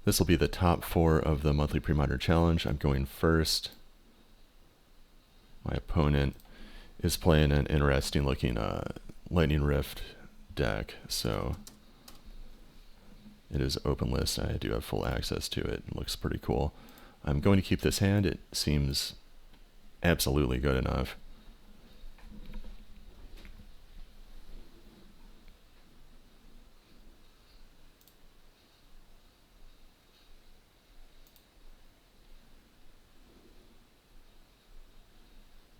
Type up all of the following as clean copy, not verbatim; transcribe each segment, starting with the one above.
This will be the top 4 of the monthly Premodern challenge. I'm going first. My opponent is playing an interesting looking Lightning Rift deck, so it is open list. I do have full access to it. It looks pretty cool. I'm going to keep this hand. It seems absolutely good enough.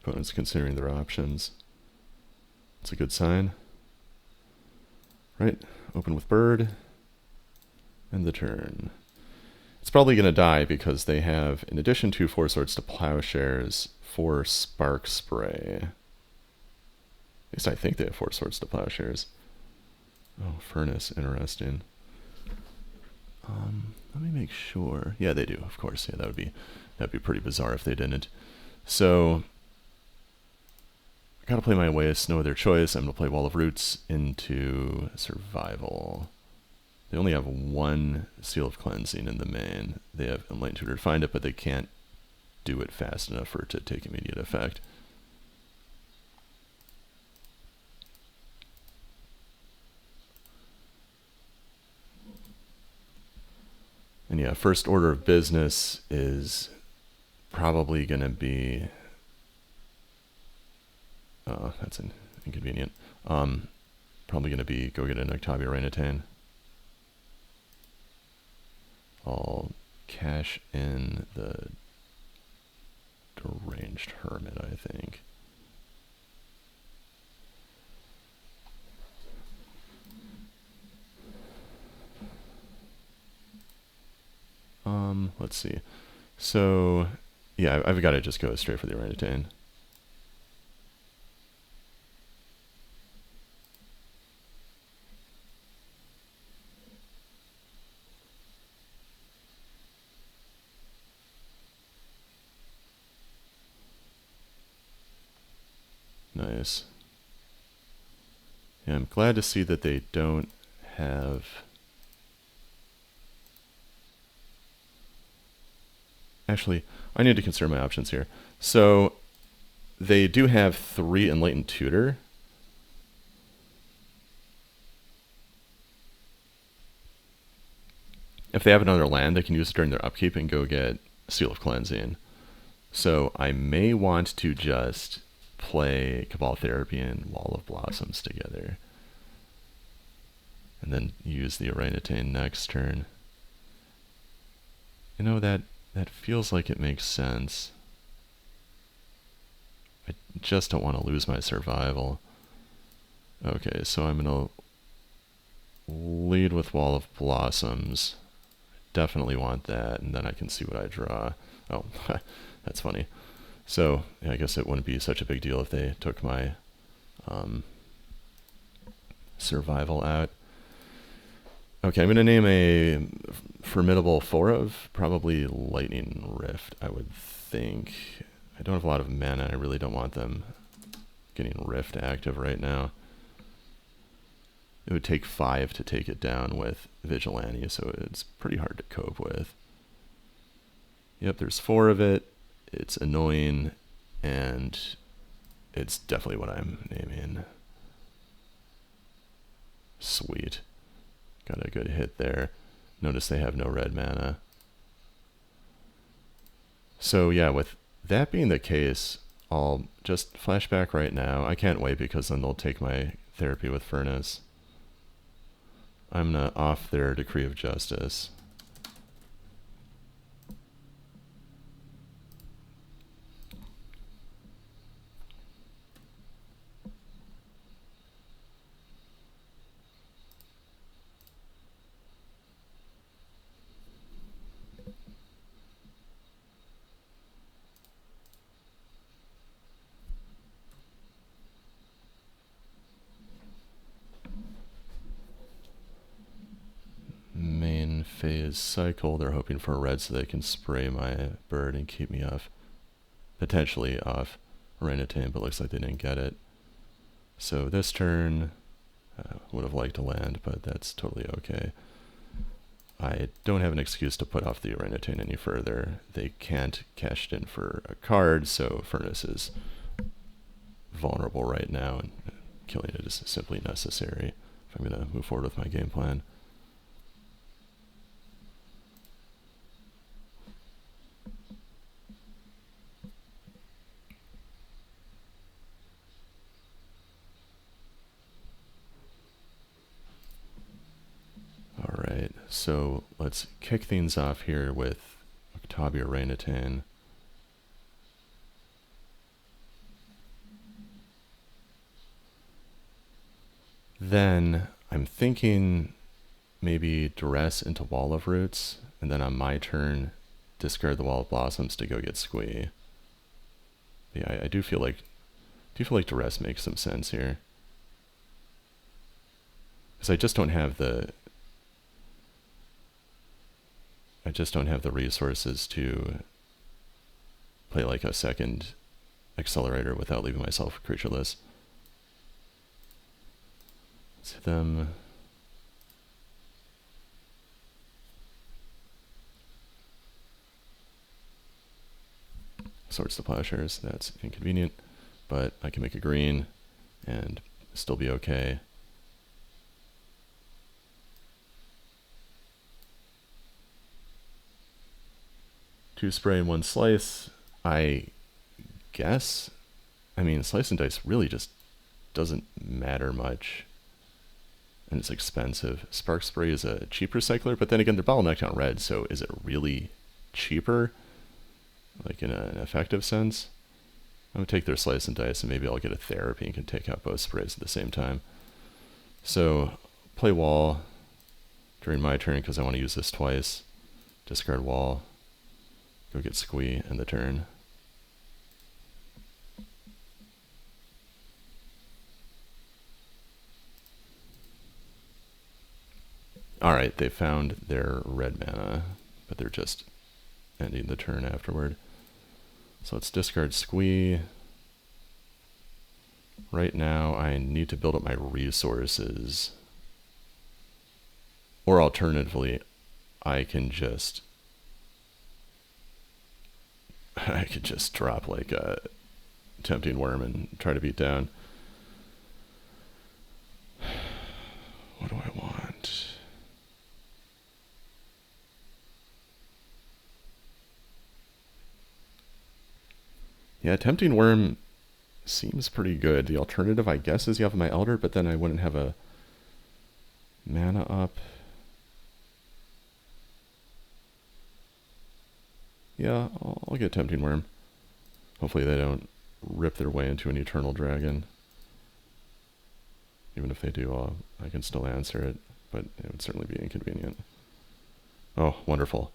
Opponent's considering their options. It's a good sign. Right, open with bird. And the turn. It's probably going to die because they have, in addition to 4 Swords to Plowshares, 4 Spark Spray. At least I think they have 4 Swords to Plowshares. Oh, Furnace, interesting. Let me make sure. Yeah, they do, of course. Yeah, that'd be pretty bizarre if they didn't. So I gotta play my waste, no other choice. I'm gonna play Wall of Roots into Survival. They only have 1 Seal of Cleansing in the main. They have Enlightened Tutor to find it, but they can't do it fast enough for it to take immediate effect. And yeah, first order of business is probably going to be... that's inconvenient. Probably going to be go get an Octavia Orangutan. I'll cash in the Deranged Hermit, I think. Let's see. So, yeah, I've got to just go straight for the Orangutan. Nice. Yeah, I'm glad to see that they don't have... Actually, I need to consider my options here. So, they do have 3 Enlightened Tutor. If they have another land, they can use it during their upkeep and go get Seal of Cleansing. So I may want to just play Cabal Therapy and Wall of Blossoms together. And then use the Orangutan next turn. You know, that feels like it makes sense. I just don't want to lose my survival. Okay, so I'm going to lead with Wall of Blossoms. Definitely want that, and then I can see what I draw. Oh, that's funny. So, yeah, I guess it wouldn't be such a big deal if they took my survival out. Okay, I'm going to name a formidable 4 of probably Lightning Rift, I would think. I don't have a lot of mana. I really don't want them getting Rift active right now. It would take 5 to take it down with Vigilante, so it's pretty hard to cope with. Yep, there's 4 of it. It's annoying, and it's definitely what I'm naming. Sweet. Got a good hit there. Notice they have no red mana. So yeah, with that being the case, I'll just flashback right now. I can't wait because then they'll take my therapy with Furnace. I'm gonna off their Decree of Justice. Main phase cycle. They're hoping for a red so they can spray my bird and keep me off, potentially off Orangutan, but looks like they didn't get it. So this turn, would have liked to land, but that's totally okay. I don't have an excuse to put off the orangutan any further. They can't cash it in for a card, so Furnace is vulnerable right now, and killing it is simply necessary if I'm going to move forward with my game plan. Alright, so let's kick things off here with Octavia Orangutan. Then I'm thinking maybe Duress into Wall of Roots, and then on my turn, discard the Wall of Blossoms to go get Squee. Yeah, I do feel like Duress makes some sense here. Because I just don't have the resources to play like a second accelerator without leaving myself creatureless. Let's hit them. Swords to Plowshares, that's inconvenient, but I can make a green and still be okay. Two spray and one slice, I guess. I mean, slice and dice really just doesn't matter much. And it's expensive. Spark Spray is a cheap recycler, but then again, they're bottlenecked on red, so is it really cheaper? Like in an effective sense? I'm going to take their slice and dice, and maybe I'll get a therapy and can take out both sprays at the same time. So, play wall during my turn because I want to use this twice. Discard wall. Go get Squee in the turn. Alright, they found their red mana, but they're just ending the turn afterward. So let's discard Squee. Right now I need to build up my resources. Or alternatively, I can just drop like a Tempting Worm and try to beat down. What do I want? Yeah, Tempting Worm seems pretty good. The alternative, I guess, is you have my Elder, but then I wouldn't have a mana up. Yeah, I'll get Tempting Worm. Hopefully they don't rip their way into an Eternal Dragon. Even if they do, I can still answer it, but it would certainly be inconvenient. Oh, wonderful.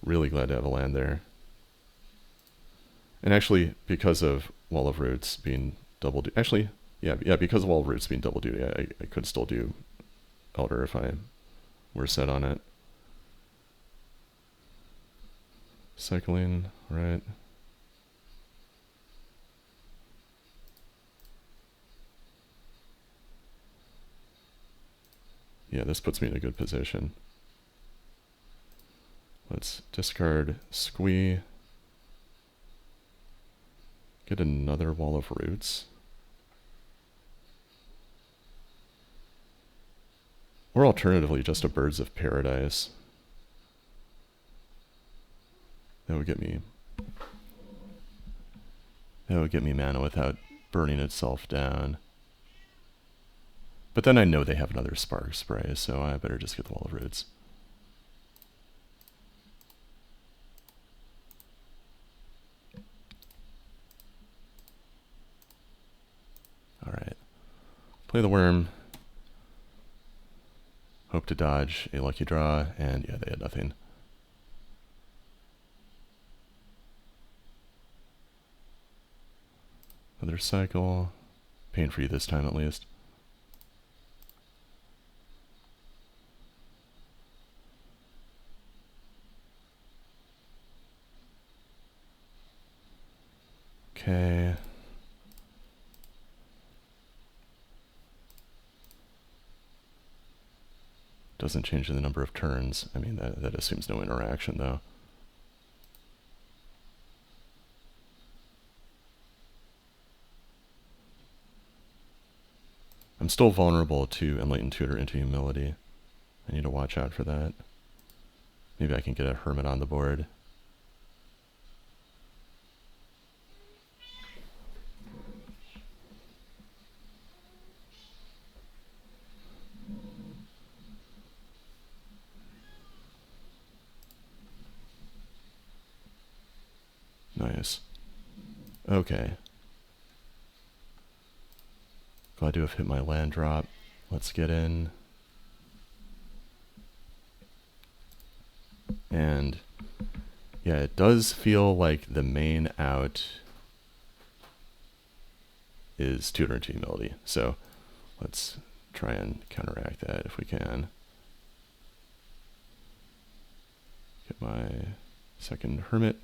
Really glad to have a land there. And actually, because of Wall of Roots being double duty, actually, yeah, because of Wall of Roots being double duty, I could still do Elder if I were set on it. Cycling, right. Yeah, this puts me in a good position. Let's discard Squee. Get another Wall of Roots. Or alternatively, just a Birds of Paradise. That would get me mana without burning itself down. But then I know they have another Spark Spray, so I better just get the Wall of Roots. Alright. Play the Worm. Hope to dodge a lucky draw, and yeah, they had nothing. Another cycle. Pain free this time at least. Okay. doesn't change the number of turns. I mean, that assumes no interaction, though. I'm still vulnerable to Enlightened Tutor into Humility. I need to watch out for that. Maybe I can get a Hermit on the board. Nice. Okay. Glad to have hit my land drop. Let's get in. And yeah, it does feel like the main out is Tutor into Humility. So let's try and counteract that if we can. Get my second Hermit.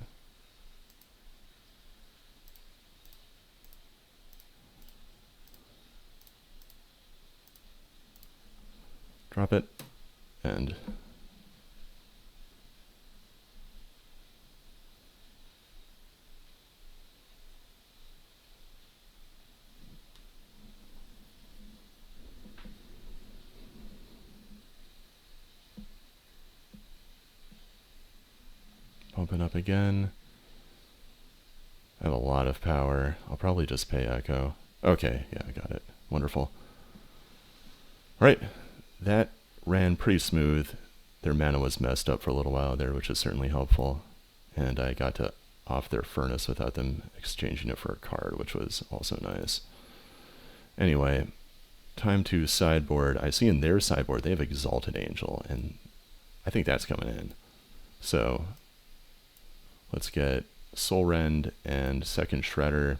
Drop it, and open up again. I have a lot of power. I'll probably just pay Echo. Okay, yeah, I got it. Wonderful. Right. That ran pretty smooth. Their mana was messed up for a little while there, which is certainly helpful. And I got to off their Furnace without them exchanging it for a card, which was also nice. Anyway, time to sideboard. I see in their sideboard they have Exalted Angel, and I think that's coming in. So let's get Soul Rend and second Shredder.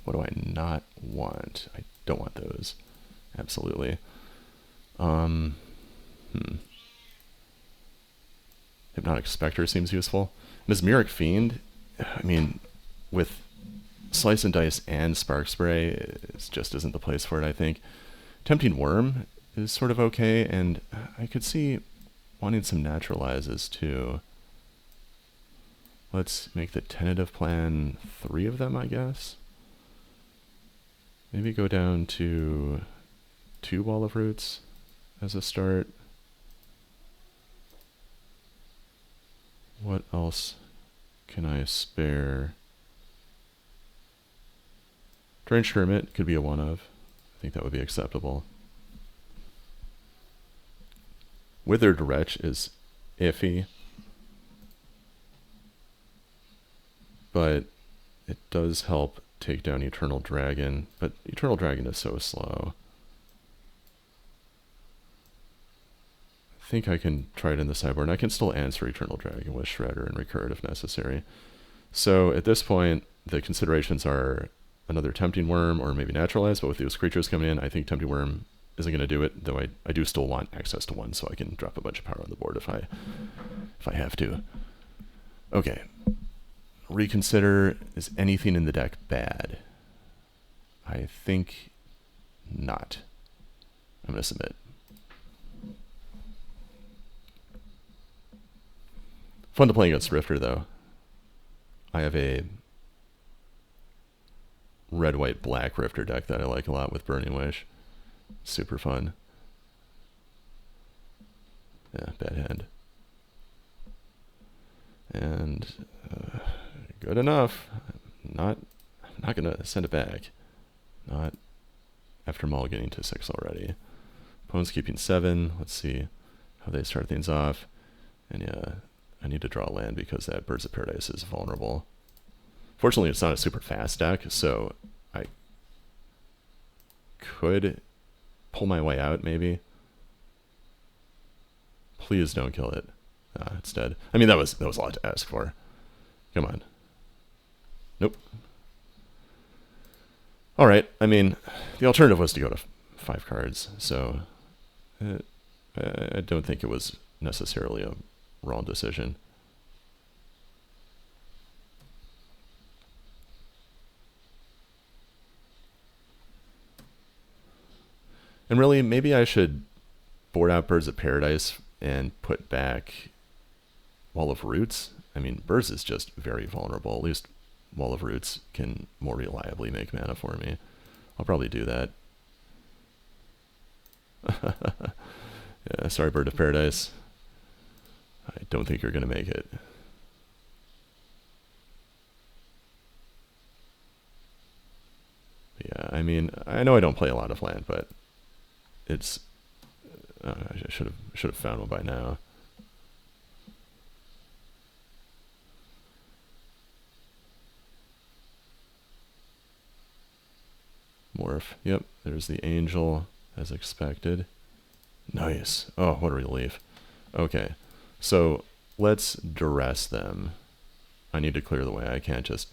What do I not want? I don't want those. Absolutely. Hypnotic Spectre seems useful. Mesmeric Fiend, I mean, with Slice and Dice and Spark Spray, it just isn't the place for it, I think. Tempting Worm is sort of okay, and I could see wanting some naturalizes too. Let's make the tentative plan 3 of them, I guess. Maybe go down to 2 Wall of Roots as a start. What else can I spare? Drenched Hermit could be a one of. I think that would be acceptable. Withered Wretch is iffy, but it does help take down Eternal Dragon, but Eternal Dragon is so slow. I think I can try it in the sideboard, and I can still answer Eternal Dragon with Shredder and Recur it if necessary. So at this point, the considerations are another Tempting Worm or maybe Naturalize, but with those creatures coming in, I think Tempting Worm isn't going to do it, though I do still want access to one, so I can drop a bunch of power on the board if I have to. Okay. Reconsider, is anything in the deck bad? I think not. I'm going to submit. Fun to play against Rifter, though. I have a red, white, black Rifter deck that I like a lot with Burning Wish. Super fun. Yeah, bad hand. And good enough. I'm not gonna send it back. Not after mulliganing to 6 already. Opponent's keeping 7. Let's see how they start things off. And yeah, I need to draw land because that Birds of Paradise is vulnerable. Fortunately, it's not a super fast deck, so I could pull my way out, maybe. Please don't kill it. It's dead. I mean, that was a lot to ask for. Come on. Nope. All right. I mean, the alternative was to go to 5 cards, so I don't think it was necessarily a wrong decision. And really, maybe I should board out Birds of Paradise and put back Wall of Roots. I mean, Birds is just very vulnerable. At least Wall of Roots can more reliably make mana for me. I'll probably do that. Yeah, sorry, Bird of Paradise. I don't think you're going to make it. Yeah, I mean, I know I don't play a lot of land, but it's... I should have found one by now. Morph. Yep, there's the angel, as expected. Nice. Oh, what a relief. Okay, so let's duress them. I need to clear the way. I can't just...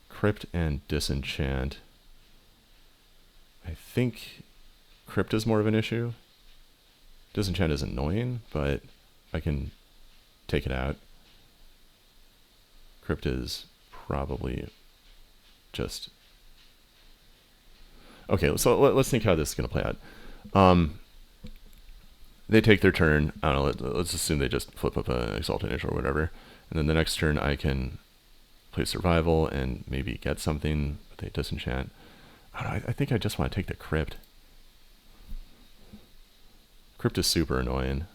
Crypt and Disenchant. I think Crypt is more of an issue. Disenchant is annoying, but I can take it out. Crypt is probably just... Okay, so let's think how this is going to play out. They take their turn. I don't know, let's assume they just flip up an Exalted Angel or whatever. And then the next turn I can play Survival and maybe get something, but they Disenchant. I don't know, I think I just want to take the Crypt. Crypt is super annoying.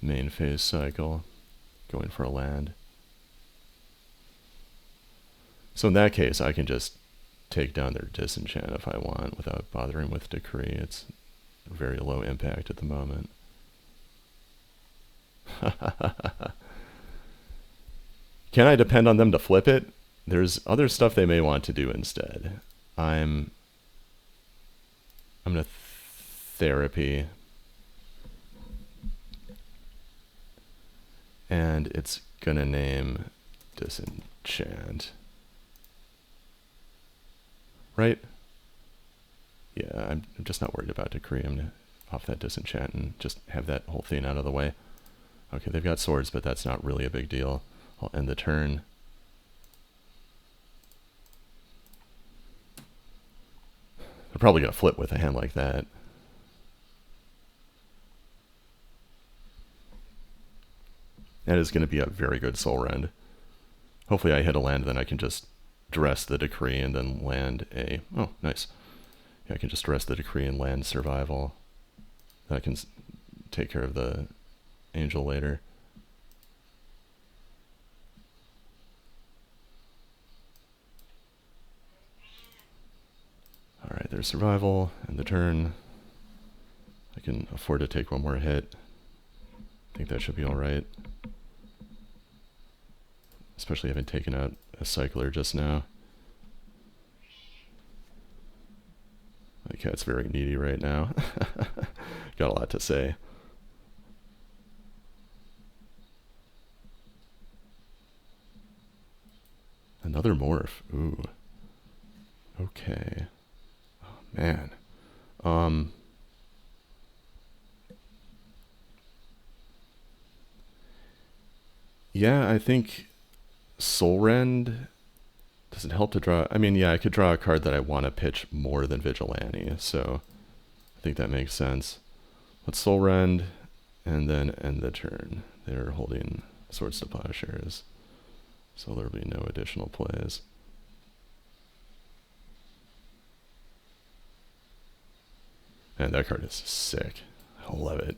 Main phase cycle. Going for a land. So in that case, I can just take down their Disenchant if I want without bothering with Decree. It's very low impact at the moment. Can I depend on them to flip it? There's other stuff they may want to do instead. I'm gonna Therapy. And it's gonna name Disenchant. Right? Yeah, I'm just not worried about Decree. I'm gonna off that Disenchant and just have that whole thing out of the way. Okay, they've got swords, but that's not really a big deal. I'll end the turn. They're probably gonna flip with a hand like that. That is going to be a very good Soul Rend. Hopefully I hit a land, then I can just duress the Decree and then land a... Oh, nice. Yeah, I can just duress the Decree and land Survival. Then I can take care of the Angel later. Alright, there's Survival and the turn. I can afford to take one more hit. I think that should be alright. Especially having taken out a Cycler just now. My cat's very needy right now. Got a lot to say. Another Morph. Ooh. Okay. Oh, man. Yeah, I think Soul Rend doesn't help to draw. I mean, yeah, I could draw a card that I want to pitch more than Vigilante, so I think that makes sense. Let's Soul Rend and then end the turn. They're holding Swords to Plowshares, so there'll be no additional plays. And that card is sick. I love it.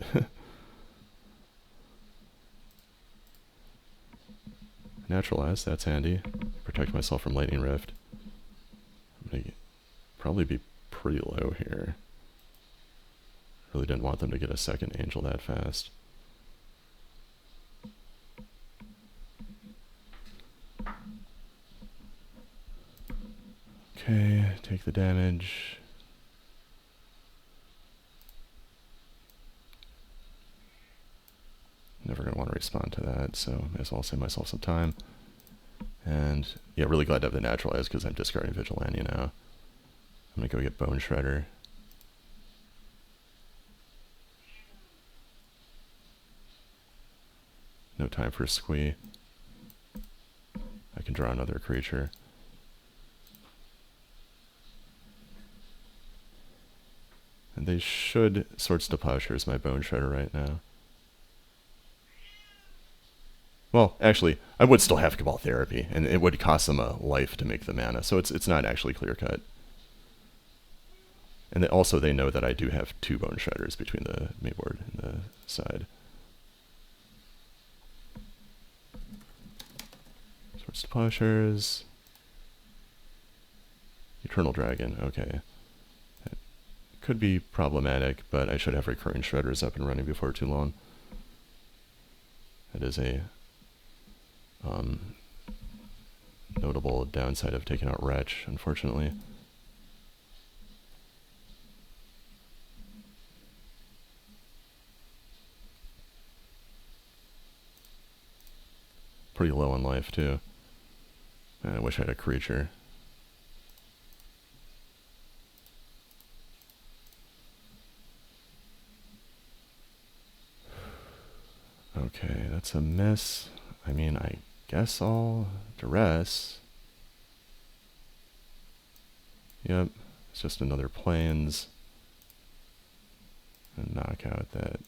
Naturalize, that's handy. Protect myself from Lightning Rift. I'm gonna probably be pretty low here. Really didn't want them to get a second Angel that fast. Okay, take the damage. Never going to want to respond to that, so may as well save myself some time. And yeah, really glad to have the Naturalize because I'm discarding Vigilante now. I'm going to go get Bone Shredder. No time for Squee. I can draw another creature. And they should Swords to Plowshares my Bone Shredder right now. Well, actually, I would still have Cabal Therapy, and it would cost them a life to make the mana, so it's not actually clear cut. And also they know that I do have 2 Bone Shredders between the mainboard and the side. Swords to Plowshares. Eternal Dragon, okay. That could be problematic, but I should have recurring Shredders up and running before too long. That is a notable downside of taking out Wretch, unfortunately. Pretty low on life, too. Man, I wish I had a creature. Okay, that's a mess. I mean, I guess I'll duress. Yep, it's just another Plains. And knock out that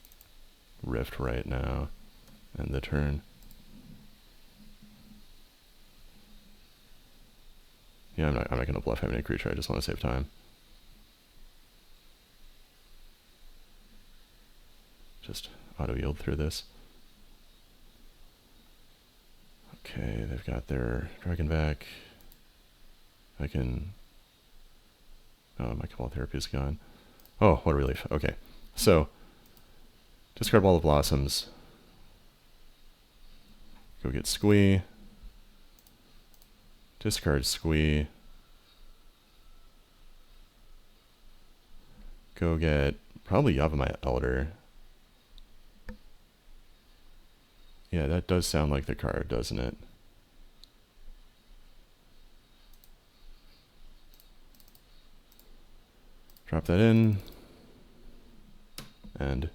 Rift right now. End the turn. Yeah, I'm not going to bluff having a creature, I just want to save time. Just auto-yield through this. Okay, they've got their Dragon back. I can... Oh, my Cabal Therapy is gone. Oh, what a relief. Okay, so discard Ball of Blossoms. Go get Squee. Discard Squee. Go get probably Yavimaya Elder. Yeah, that does sound like the card, doesn't it? Drop that in. And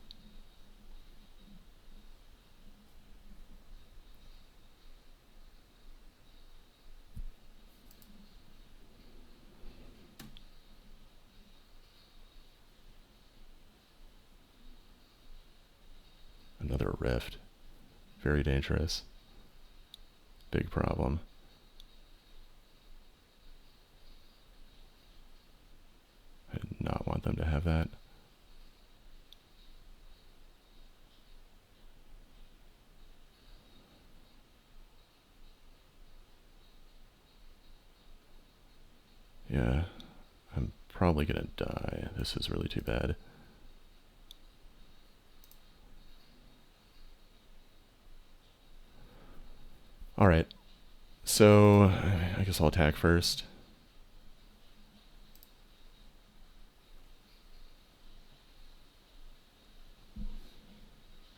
another Rift. Very dangerous. Big problem. I did not want them to have that. Yeah, I'm probably gonna die. This is really too bad. Alright, so I guess I'll attack first.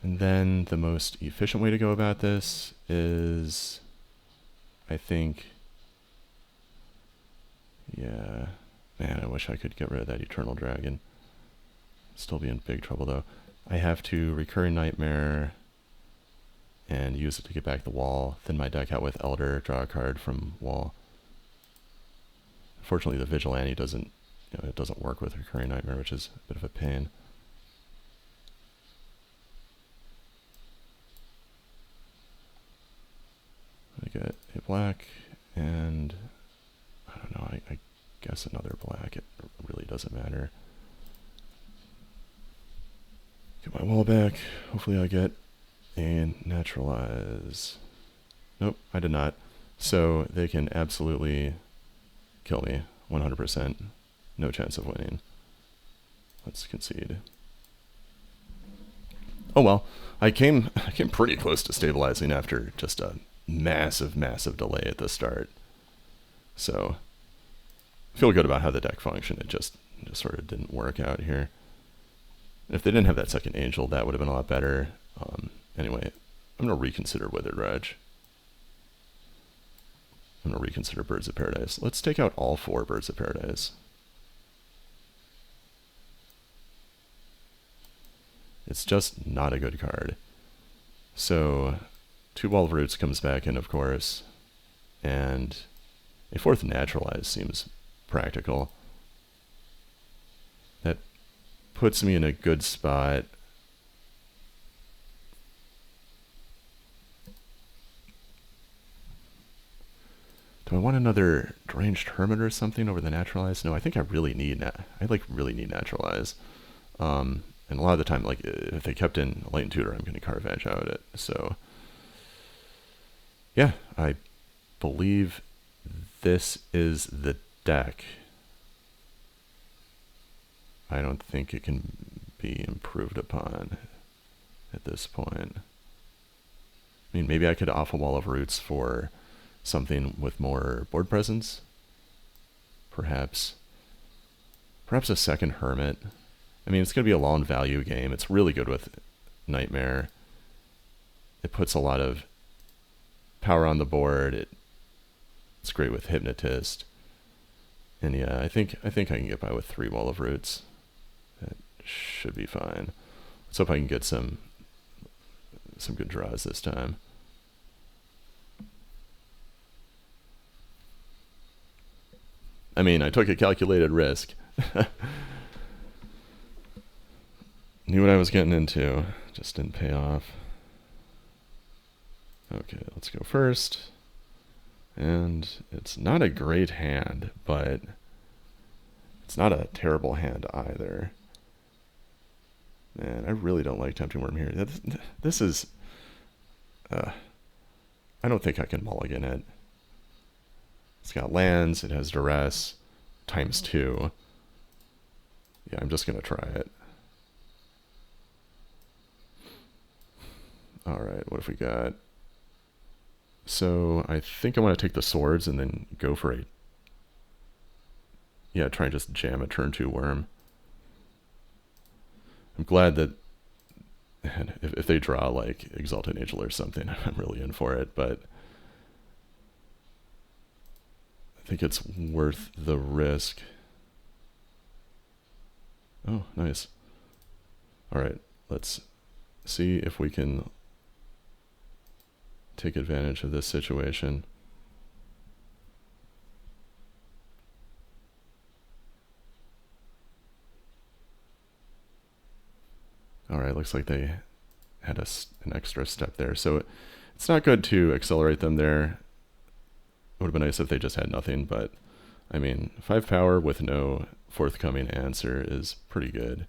And then the most efficient way to go about this is, I think, yeah, man, I wish I could get rid of that Eternal Dragon. Still be in big trouble though. I have to Recurring Nightmare and use it to get back the wall, thin my deck out with Elder, draw a card from wall. Unfortunately, the Vigilante doesn't, it doesn't work with Recurring Nightmare, which is a bit of a pain. I get a black, and I don't know, I guess another black. It really doesn't matter. Get my wall back. Hopefully I get a Naturalize. Nope, I did not. So they can absolutely kill me, 100%. No chance of winning. Let's concede. Oh well, I came pretty close to stabilizing after just a massive delay at the start. So feel good about how the deck functioned. It just sort of didn't work out here. If they didn't have that second Angel, that would have been a lot better. Anyway, I'm going to reconsider Withered Wretch. I'm going to reconsider Birds of Paradise. Let's take out all 4 Birds of Paradise. It's just not a good card. So 2 Wall of Roots comes back in, of course, and a 4th Naturalize seems practical. That puts me in a good spot. Do I want another Deranged Hermit or something over the Naturalize? No, I think I really need really need Naturalize. And a lot of the time, like, if they kept in Light Tutor, I'm going to Carvage out it. So, yeah, I believe this is the deck. I don't think it can be improved upon at this point. I mean, maybe I could off a Wall of Roots for something with more board presence. Perhaps a 2nd Hermit. I mean, it's going to be a long value game. It's really good with Nightmare. It puts a lot of power on the board. It's great with Hypnotist. And yeah, I think I can get by with 3 Wall of Roots. That should be fine. Let's hope I can get some good draws this time. I mean, I took a calculated risk. Knew what I was getting into. Just didn't pay off. Okay, let's go first. And it's not a great hand, but it's not a terrible hand either. Man, I really don't like Tempting Worm here. This is... I don't think I can mulligan it. It's got lands, it has duress, ×2. Yeah, I'm just going to try it. Alright, what have we got? So, I think I want to take the swords and then go for a... Yeah, try and just jam a turn 2 worm. I'm glad that if they draw like Exalted Angel or something, I'm really in for it, but I think it's worth the risk. Oh, nice. Alright, let's see if we can take advantage of this situation. Alright, looks like they had an extra step there. So it's not good to accelerate them there. It would have been nice if they just had nothing, but I mean, 5 power with no forthcoming answer is pretty good.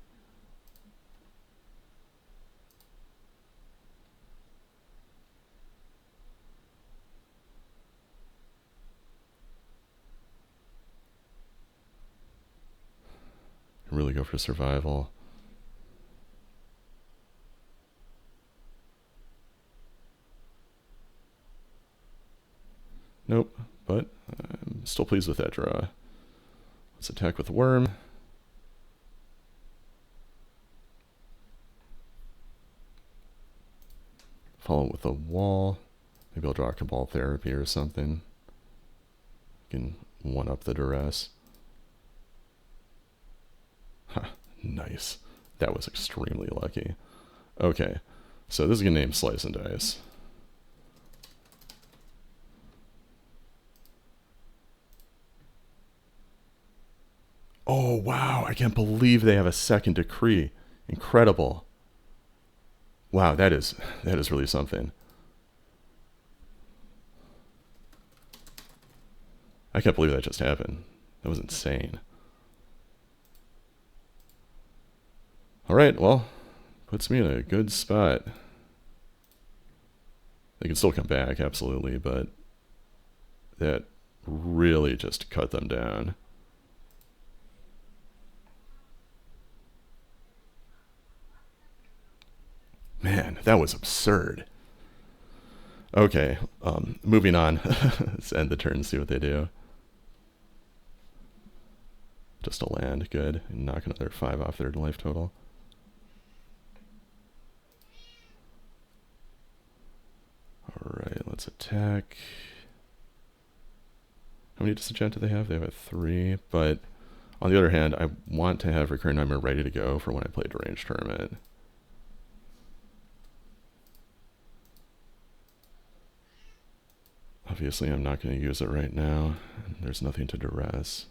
Really go for survival. Nope, but I'm still pleased with that draw. Let's attack with Worm. Follow with a Wall. Maybe I'll draw a Cabal Therapy or something. Can one-up the duress. Ha, nice. That was extremely lucky. Okay, so this is going to name Slice and Dice. Oh, wow, I can't believe they have a second decree. Incredible. Wow, that is really something. I can't believe that just happened. That was insane. Alright, well, puts me in a good spot. They can still come back, absolutely, but that really just cut them down. Man, that was absurd. Okay, moving on. Let's end the turn and see what they do. Just a land, good. Knock another 5 off their life total. Alright, let's attack. How many disenchant do they have? They have a 3, but on the other hand, I want to have Recurring Nightmare ready to go for when I play Deranged Hermit. Obviously, I'm not going to use it right now. There's nothing to duress.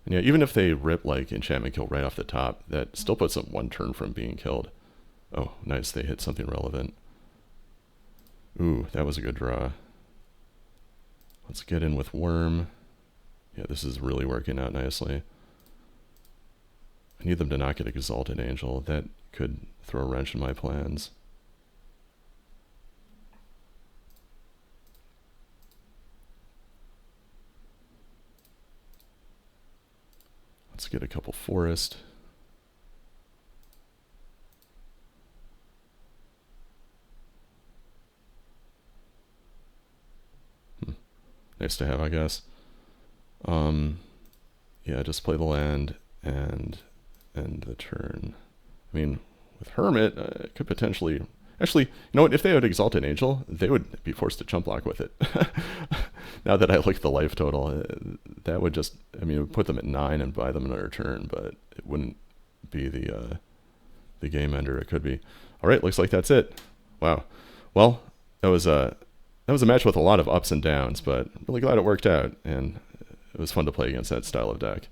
And yeah, even if they rip like Enchantment Kill right off the top, that still puts them 1 turn from being killed. Oh, nice. They hit something relevant. Ooh, that was a good draw. Let's get in with Worm. Yeah, this is really working out nicely. I need them to not get Exalted Angel. That could throw a wrench in my plans. Let's get a couple Forest. Nice to have, I guess. Yeah, just play the land and end the turn. I mean, with Hermit, it could potentially... Actually, you know what? If they had Exalted Angel, they would be forced to chump block with it. Now that I look at the life total, that would just... I mean, it would put them at 9 and buy them another turn, but it wouldn't be the game ender it could be. All right, looks like that's it. Wow. Well, that was a match with a lot of ups and downs, but I'm really glad it worked out, and it was fun to play against that style of deck.